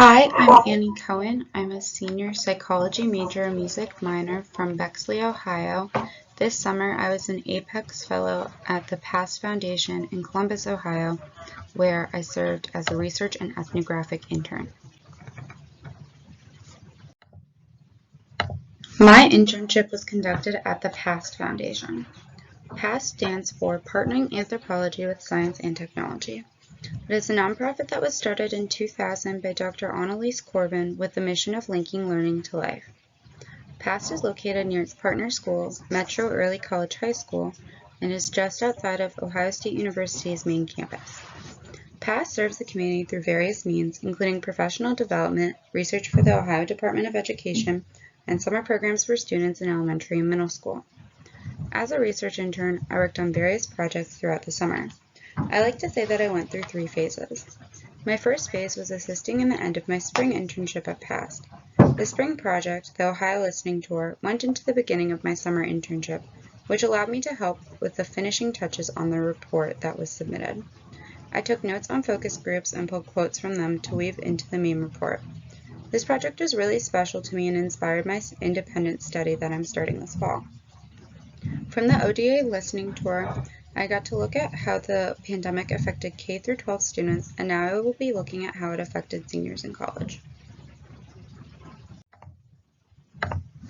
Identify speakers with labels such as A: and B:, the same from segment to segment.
A: Hi, I'm Annie Cohen. I'm a senior psychology major, music minor from Bexley, Ohio. This summer, I was an Apex Fellow at the PAST Foundation in Columbus, Ohio, where I served as a research and ethnographic intern. My internship was conducted at the PAST Foundation. PAST stands for Partnering Anthropology with Science and Technology. It is a nonprofit that was started in 2000 by Dr. Annalise Corbin with the mission of linking learning to life. PAST is located near its partner school, Metro Early College High School, and is just outside of Ohio State University's main campus. PAST serves the community through various means, including professional development, research for the Ohio Department of Education, and summer programs for students in elementary and middle school. As a research intern, I worked on various projects throughout the summer. I like to say that I went through 3 phases. My first phase was assisting in the end of my spring internship at PAST. The spring project, the Ohio Listening Tour, went into the beginning of my summer internship, which allowed me to help with the finishing touches on the report that was submitted. I took notes on focus groups and pulled quotes from them to weave into the main report. This project was really special to me and inspired my independent study that I'm starting this fall. From the ODA Listening Tour, I got to look at how the pandemic affected K-12 students, and now I will be looking at how it affected seniors in college.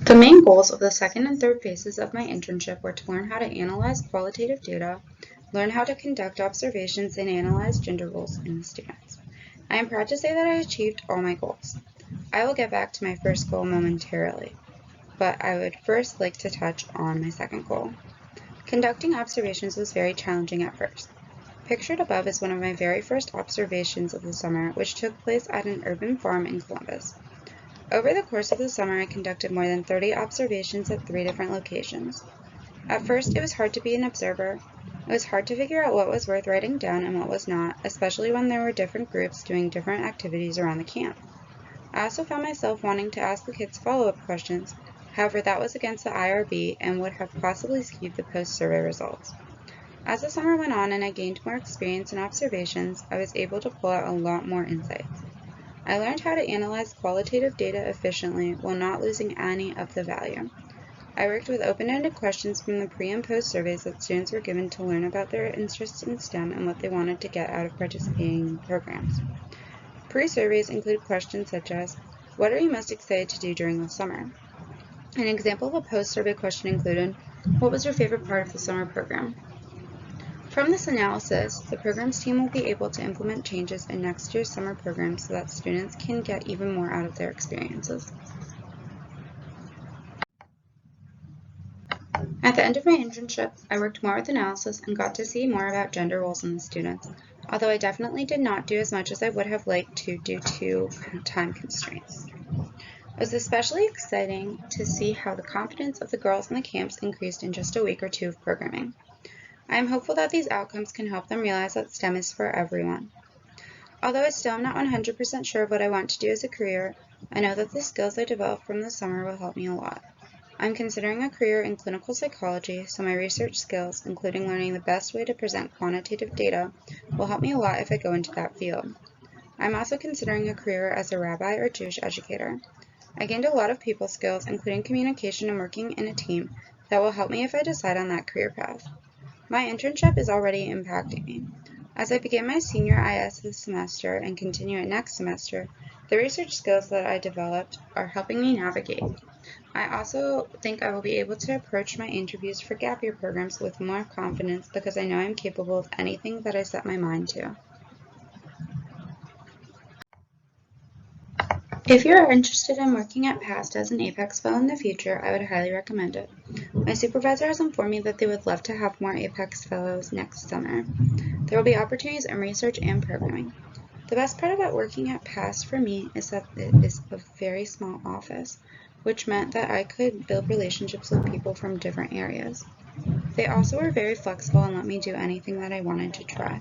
A: The main goals of the second and third phases of my internship were to learn how to analyze qualitative data, learn how to conduct observations, and analyze gender roles in the students. I am proud to say that I achieved all my goals. I will get back to my first goal momentarily, but I would first like to touch on my second goal. Conducting observations was very challenging at first. Pictured above is one of my very first observations of the summer, which took place at an urban farm in Columbus. Over the course of the summer, I conducted more than 30 observations at 3 different locations. At first, it was hard to be an observer. It was hard to figure out what was worth writing down and what was not, especially when there were different groups doing different activities around the camp. I also found myself wanting to ask the kids follow-up questions. However, that was against the IRB and would have possibly skewed the post-survey results. As the summer went on and I gained more experience in observations, I was able to pull out a lot more insights. I learned how to analyze qualitative data efficiently while not losing any of the value. I worked with open-ended questions from the pre- and post-surveys that students were given to learn about their interests in STEM and what they wanted to get out of participating in programs. Pre-surveys include questions such as, what are you most excited to do during the summer? An example of a post-survey question included, what was your favorite part of the summer program? From this analysis, the programs team will be able to implement changes in next year's summer program so that students can get even more out of their experiences. At the end of my internship, I worked more with analysis and got to see more about gender roles in the students, although I definitely did not do as much as I would have liked to due to time constraints. It was especially exciting to see how the confidence of the girls in the camps increased in just a week or 2 of programming. I am hopeful that these outcomes can help them realize that STEM is for everyone. Although I still am not 100% sure of what I want to do as a career, I know that the skills I developed from the summer will help me a lot. I'm considering a career in clinical psychology, so my research skills, including learning the best way to present quantitative data, will help me a lot if I go into that field. I'm also considering a career as a rabbi or Jewish educator. I gained a lot of people skills, including communication and working in a team, that will help me if I decide on that career path. My internship is already impacting me. As I begin my senior IS this semester and continue it next semester, the research skills that I developed are helping me navigate. I also think I will be able to approach my interviews for gap year programs with more confidence because I know I'm capable of anything that I set my mind to. If you are interested in working at PAST as an Apex Fellow in the future, I would highly recommend it. My supervisor has informed me that they would love to have more Apex Fellows next summer. There will be opportunities in research and programming. The best part about working at PAST for me is that it is a very small office, which meant that I could build relationships with people from different areas. They also were very flexible and let me do anything that I wanted to try.